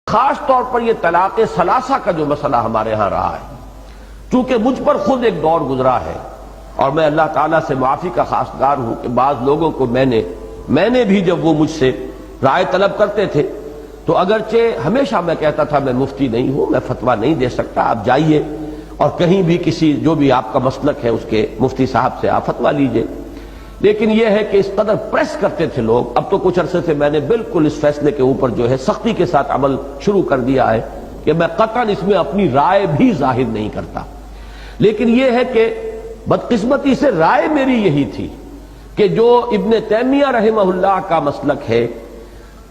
خاص طور پر یہ طلاق ثلاثہ کا جو مسئلہ ہمارے ہاں رہا ہے، چونکہ مجھ پر خود ایک دور گزرا ہے اور میں اللہ تعالیٰ سے معافی کا خواستگار ہوں کہ بعض لوگوں کو میں نے بھی جب وہ مجھ سے رائے طلب کرتے تھے تو اگرچہ ہمیشہ میں کہتا تھا میں مفتی نہیں ہوں، میں فتویٰ نہیں دے سکتا، آپ جائیے اور کہیں بھی کسی جو بھی آپ کا مسلک ہے اس کے مفتی صاحب سے آپ فتویٰ لیجئے، لیکن یہ ہے کہ اس قدر پریس کرتے تھے لوگ۔ اب تو کچھ عرصے سے میں نے بالکل اس فیصلے کے اوپر جو ہے سختی کے ساتھ عمل شروع کر دیا ہے کہ میں قطعاً اس میں اپنی رائے بھی ظاہر نہیں کرتا، لیکن یہ ہے کہ بدقسمتی سے رائے میری یہی تھی کہ جو ابن تیمیہ رحمہ اللہ کا مسلک ہے،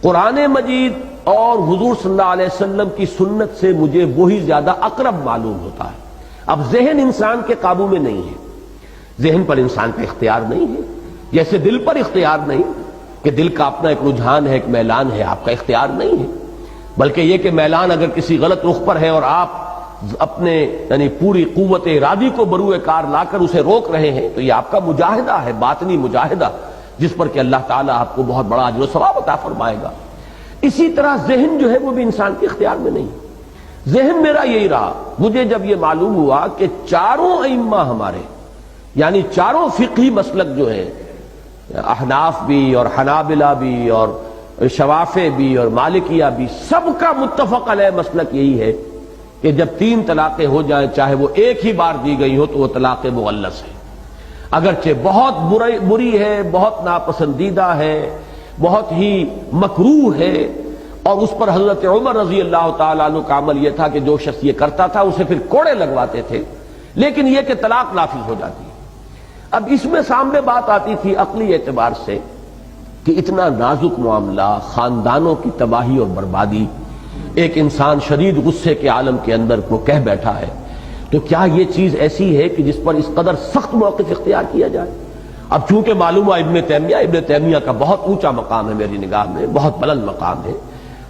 قرآن مجید اور حضور صلی اللہ علیہ وسلم کی سنت سے مجھے وہی زیادہ اقرب معلوم ہوتا ہے۔ اب ذہن انسان کے قابو میں نہیں ہے، ذہن پر انسان کا اختیار نہیں ہے، جیسے دل پر اختیار نہیں کہ دل کا اپنا ایک رجحان ہے، ایک میلان ہے، آپ کا اختیار نہیں ہے، بلکہ یہ کہ میلان اگر کسی غلط رخ پر ہے اور آپ اپنے یعنی پوری قوت ارادی کو بروئے کار لا کر اسے روک رہے ہیں تو یہ آپ کا مجاہدہ ہے، باطنی مجاہدہ، جس پر کہ اللہ تعالیٰ آپ کو بہت بڑا اجر و ثواب عطا فرمائے گا۔ اسی طرح ذہن جو ہے وہ بھی انسان کے اختیار میں نہیں۔ ذہن میرا یہی رہا، مجھے جب یہ معلوم ہوا کہ چاروں ائمہ ہمارے یعنی چاروں فقہی مسلک جو ہیں، احناف بھی اور حنابلہ بھی اور شوافع بھی اور مالکیہ بھی، سب کا متفق علیہ مسلک یہی ہے کہ جب تین طلاقیں ہو جائیں چاہے وہ ایک ہی بار دی گئی ہو تو وہ طلاق مغلظ ہے، اگرچہ بہت بری ہے، بہت ناپسندیدہ ہے، بہت ہی مکروہ ہے، اور اس پر حضرت عمر رضی اللہ تعالیٰ عنہ کا عمل یہ تھا کہ جو شخص یہ کرتا تھا اسے پھر کوڑے لگواتے تھے، لیکن یہ کہ طلاق نافذ ہو جاتی ہے۔ اب اس میں سامنے بات آتی تھی عقلی اعتبار سے کہ اتنا نازک معاملہ، خاندانوں کی تباہی اور بربادی، ایک انسان شدید غصے کے عالم کے اندر کو کہہ بیٹھا ہے، تو کیا یہ چیز ایسی ہے کہ جس پر اس قدر سخت موقف اختیار کیا جائے؟ اب چونکہ معلوم ہوا ابن تیمیہ کا بہت اونچا مقام ہے میری نگاہ میں، بہت بلند مقام ہے،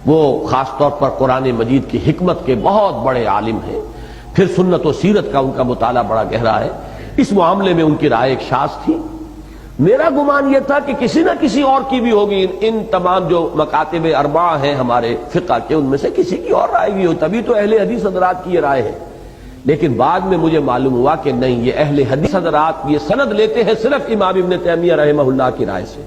وہ خاص طور پر قرآن مجید کی حکمت کے بہت بڑے عالم ہیں، پھر سنت و سیرت کا ان کا مطالعہ بڑا گہرا ہے، اس معاملے میں ان کی رائے ایک شاذ تھی۔ میرا گمان یہ تھا کہ کسی نہ کسی اور کی بھی ہوگی، ان تمام جو مکاتب اربعہ ہیں ہمارے فقہ کے، ان میں سے کسی کی اور رائے بھی ہو، تبھی تو اہل حدیث حضرات کی یہ رائے ہے، لیکن بعد میں مجھے معلوم ہوا کہ نہیں، یہ اہل حدیث حضرات یہ سند لیتے ہیں صرف امام ابن تیمیہ رحمہ اللہ کی رائے سے،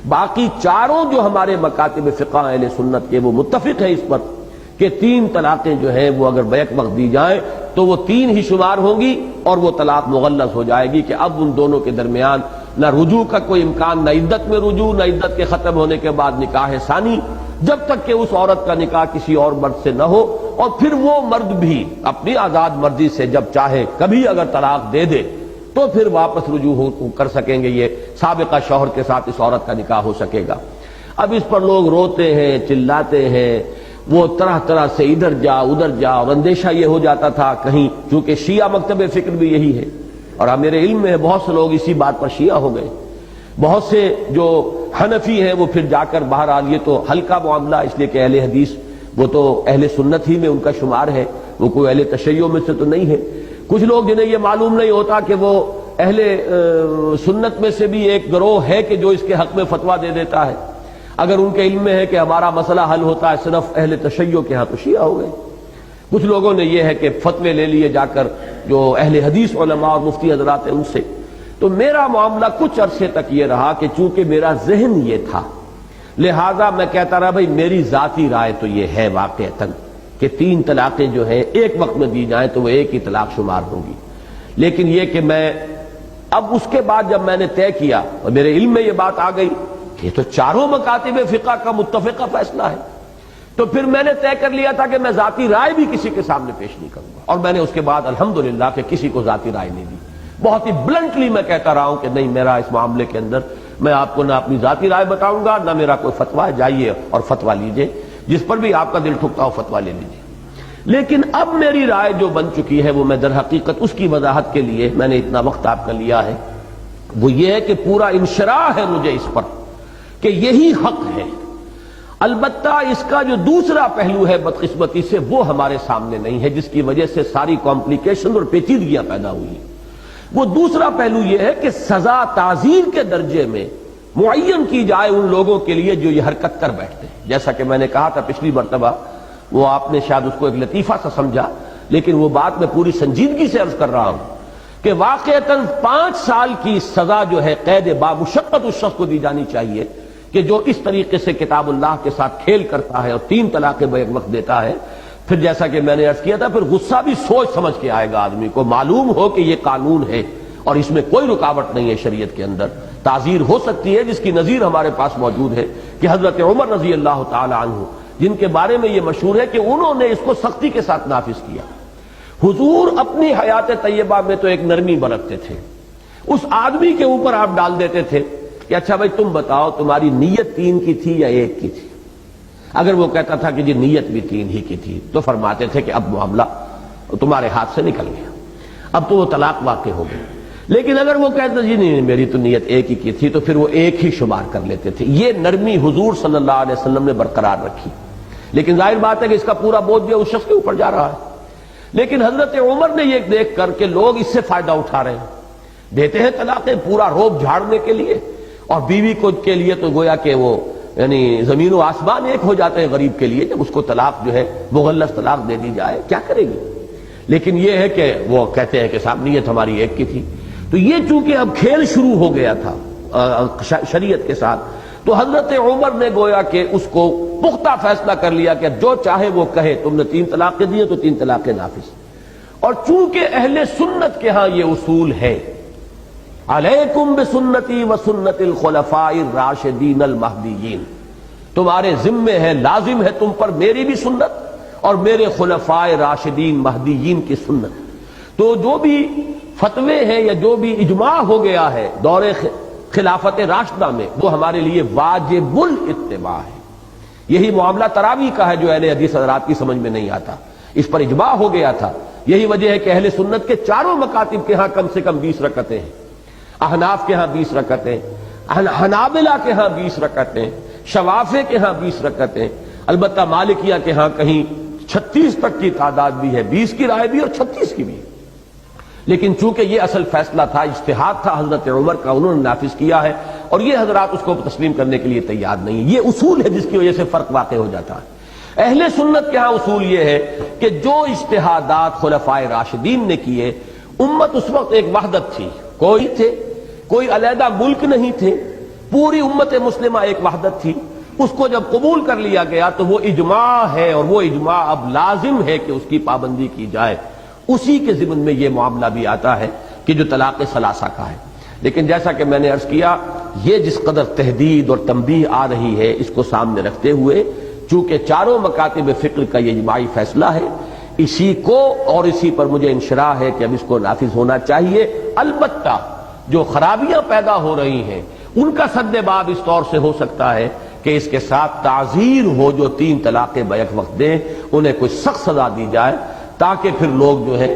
باقی چاروں جو ہمارے مکاتب فقہ اہل سنت کے وہ متفق ہیں اس پر کہ تین طلاقیں جو ہیں وہ اگر بیک وقت دی جائیں تو وہ تین ہی شمار ہوں گی اور وہ طلاق مغلظ ہو جائے گی کہ اب ان دونوں کے درمیان نہ رجوع کا کوئی امکان، نہ عدت میں رجوع، نہ عدت کے ختم ہونے کے بعد نکاح ثانی، جب تک کہ اس عورت کا نکاح کسی اور مرد سے نہ ہو، اور پھر وہ مرد بھی اپنی آزاد مرضی سے جب چاہے کبھی اگر طلاق دے دے تو پھر واپس رجوع کر سکیں گے، یہ سابقہ شوہر کے ساتھ اس عورت کا نکاح ہو سکے گا۔ اب اس پر لوگ روتے ہیں، چلاتے ہیں، وہ طرح طرح سے ادھر جا ادھر جا، اور اندیشہ یہ ہو جاتا تھا کہیں، چونکہ شیعہ مکتب فکر بھی یہی ہے، اور میرے علم میں بہت سے لوگ اسی بات پر شیعہ ہو گئے، بہت سے جو حنفی ہیں وہ پھر جا کر بہرحال یہ تو ہلکا معاملہ، اس لیے کہ اہل حدیث وہ تو اہل سنت ہی میں ان کا شمار ہے، وہ کوئی اہل تشیع میں سے تو نہیں ہے۔ کچھ لوگ جنہیں یہ معلوم نہیں ہوتا کہ وہ اہل سنت میں سے بھی ایک گروہ ہے کہ جو اس کے حق میں فتویٰ دے دیتا ہے، اگر ان کے علم میں ہے کہ ہمارا مسئلہ حل ہوتا ہے صرف اہل تشیع کے ہاں تو شیعہ ہو گئے۔ کچھ لوگوں نے یہ ہے کہ فتوے لے لیے جا کر جو اہل حدیث علماء اور مفتی حضرات ہیں ان سے۔ تو میرا معاملہ کچھ عرصے تک یہ رہا کہ چونکہ میرا ذہن یہ تھا، لہذا میں کہتا رہا بھائی میری ذاتی رائے تو یہ ہے واقعتاً کہ تین طلاقیں جو ہیں ایک وقت میں دی جائیں تو وہ ایک ہی طلاق شمار ہوگی، لیکن یہ کہ میں اب اس کے بعد جب میں نے طے کیا اور میرے علم میں یہ بات آ گئی کہ یہ تو چاروں مکاتب فقہ کا متفقہ فیصلہ ہے، تو پھر میں نے طے کر لیا تھا کہ میں ذاتی رائے بھی کسی کے سامنے پیش نہیں کروں گا، اور میں نے اس کے بعد الحمدللہ کہ کسی کو ذاتی رائے نہیں دی، بہت ہی بلنٹلی میں کہتا رہا ہوں کہ نہیں، میرا اس معاملے کے اندر میں آپ کو نہ اپنی ذاتی رائے بتاؤں گا نہ میرا کوئی فتویٰ ہے، جائیے اور فتویٰ لیجئے، جس پر بھی آپ کا دل ٹھکتا ہو فتویٰ لے لیجئے۔ لیکن اب میری رائے جو بن چکی ہے وہ میں در حقیقت اس کی وضاحت کے لیے میں نے اتنا وقت آپ کا لیا ہے، وہ یہ ہے کہ پورا انشراح ہے مجھے اس پر کہ یہی حق ہے، البتہ اس کا جو دوسرا پہلو ہے بدقسمتی سے وہ ہمارے سامنے نہیں ہے، جس کی وجہ سے ساری کمپلیکیشن اور پیچیدگیاں پیدا ہوئی۔ وہ دوسرا پہلو یہ ہے کہ سزا تعزیر کے درجے میں معین کی جائے ان لوگوں کے لیے جو یہ حرکت کر بیٹھتے ہیں، جیسا کہ میں نے کہا تھا پچھلی مرتبہ وہ آپ نے شاید اس کو ایک لطیفہ سا سمجھا، لیکن وہ بات میں پوری سنجیدگی سے عرض کر رہا ہوں کہ واقعتاً 5 سال کی سزا جو ہے قید بامشقت اس شخص کو دی جانی چاہیے کہ جو اس طریقے سے کتاب اللہ کے ساتھ کھیل کرتا ہے اور 3 طلاقیں بیک وقت دیتا ہے۔ پھر جیسا کہ میں نے عرض کیا تھا، پھر غصہ بھی سوچ سمجھ کے آئے گا آدمی کو، معلوم ہو کہ یہ قانون ہے اور اس میں کوئی رکاوٹ نہیں ہے شریعت کے اندر۔ تعزیر ہو سکتی ہے، جس کی نظیر ہمارے پاس موجود ہے کہ حضرت عمر رضی اللہ تعالی عنہ، جن کے بارے میں یہ مشہور ہے کہ انہوں نے اس کو سختی کے ساتھ نافذ کیا۔ حضور اپنی حیات طیبہ میں تو ایک نرمی برتتے تھے، اس آدمی کے اوپر آپ ڈال دیتے تھے کہ اچھا بھائی تم بتاؤ تمہاری نیت 3 کی تھی یا 1 کی تھی؟ اگر وہ کہتا تھا کہ جی نیت بھی 3 ہی کی تھی تو فرماتے تھے کہ اب معاملہ تمہارے ہاتھ سے نکل گیا، اب تو وہ طلاق واقع ہو گئی۔ لیکن اگر وہ کہتا جی نہیں میری تو نیت 1 ہی کی تھی تو پھر وہ 1 ہی شمار کر لیتے تھے۔ یہ نرمی حضور صلی اللہ علیہ وسلم نے برقرار رکھی، لیکن ظاہر بات ہے کہ اس کا پورا بوجھ جو اس شخص کے اوپر جا رہا ہے۔ لیکن حضرت عمر نے یہ دیکھ کر کہ لوگ اس سے فائدہ اٹھا رہے ہیں، دیتے ہیں طلاقیں پورا روب جھاڑنے کے لیے، اور بیوی کو کے لیے تو گویا کہ وہ یعنی زمین و آسمان ایک ہو جاتے ہیں غریب کے لیے جب اس کو طلاق جو ہے مغلظ طلاق دے دی جائے، کیا کرے گی؟ لیکن یہ ہے کہ وہ کہتے ہیں کہ صاحب نیت ہماری 1 کی تھی۔ تو یہ چونکہ اب کھیل شروع ہو گیا تھا شریعت کے ساتھ، تو حضرت عمر نے گویا کہ اس کو پختہ فیصلہ کر لیا کہ جو چاہے وہ کہے، تم نے 3 طلاقیں دی تو 3 طلاقیں نافذ۔ اور چونکہ اہل سنت کے ہاں یہ اصول ہے، علیکم بسنتی وسنت الخلفاء الراشدین المہدیین، تمہارے ذمے ہے، لازم ہے تم پر میری بھی سنت اور میرے خلفاء راشدین مہدیین کی سنت۔ تو جو بھی فتوے ہیں یا جو بھی اجماع ہو گیا ہے دور خلافت راشدہ میں، وہ ہمارے لیے واجب الاتباع ہے۔ یہی معاملہ تراویح کا ہے جو اہل حدیث حضرات کی سمجھ میں نہیں آتا، اس پر اجماع ہو گیا تھا۔ یہی وجہ ہے کہ اہل سنت کے چاروں مکاتب کے ہاں کم سے کم 20 رکعتیں ہیں، احناف کے ہاں 20 رکعتیں، حنابلہ کے ہاں 20 رکعتیں، شوافع کے ہاں 20 رکعتیں، البتہ مالکیہ کے ہاں کہیں 36 تک کی تعداد بھی ہے، 20 کی رائے بھی اور 36 کی بھی۔ لیکن چونکہ یہ اصل فیصلہ تھا، اجتہاد تھا حضرت عمر کا، انہوں نے نافذ کیا ہے، اور یہ حضرات اس کو تسلیم کرنے کے لیے تیار نہیں ہیں۔ یہ اصول ہے جس کی وجہ سے فرق واقع ہو جاتا ہے۔ اہل سنت کے ہاں اصول یہ ہے کہ جو اجتہادات خلفائے راشدین نے کیے، امت اس وقت ایک وحدت تھی، کوئی علیحدہ ملک نہیں تھے، پوری امت مسلمہ ایک وحدت تھی۔ اس کو جب قبول کر لیا گیا تو وہ اجماع ہے، اور وہ اجماع اب لازم ہے کہ اس کی پابندی کی جائے۔ اسی کے ضمن میں یہ معاملہ بھی آتا ہے کہ جو طلاق ثلاثہ کا ہے۔ لیکن جیسا کہ میں نے عرض کیا، یہ جس قدر تحدید اور تنبیہ آ رہی ہے، اس کو سامنے رکھتے ہوئے چونکہ چاروں مکاتب فقہ کا یہ اجماعی فیصلہ ہے، اسی کو اور اسی پر مجھے انشراح ہے کہ اب اس کو نافذ ہونا چاہیے۔ البتہ جو خرابیاں پیدا ہو رہی ہیں ان کا سد باب اس طور سے ہو سکتا ہے کہ اس کے ساتھ تعزیر ہو، جو 3 طلاقیں بیک وقت دیں انہیں کوئی سخت سزا دی جائے، تاکہ پھر لوگ جو ہے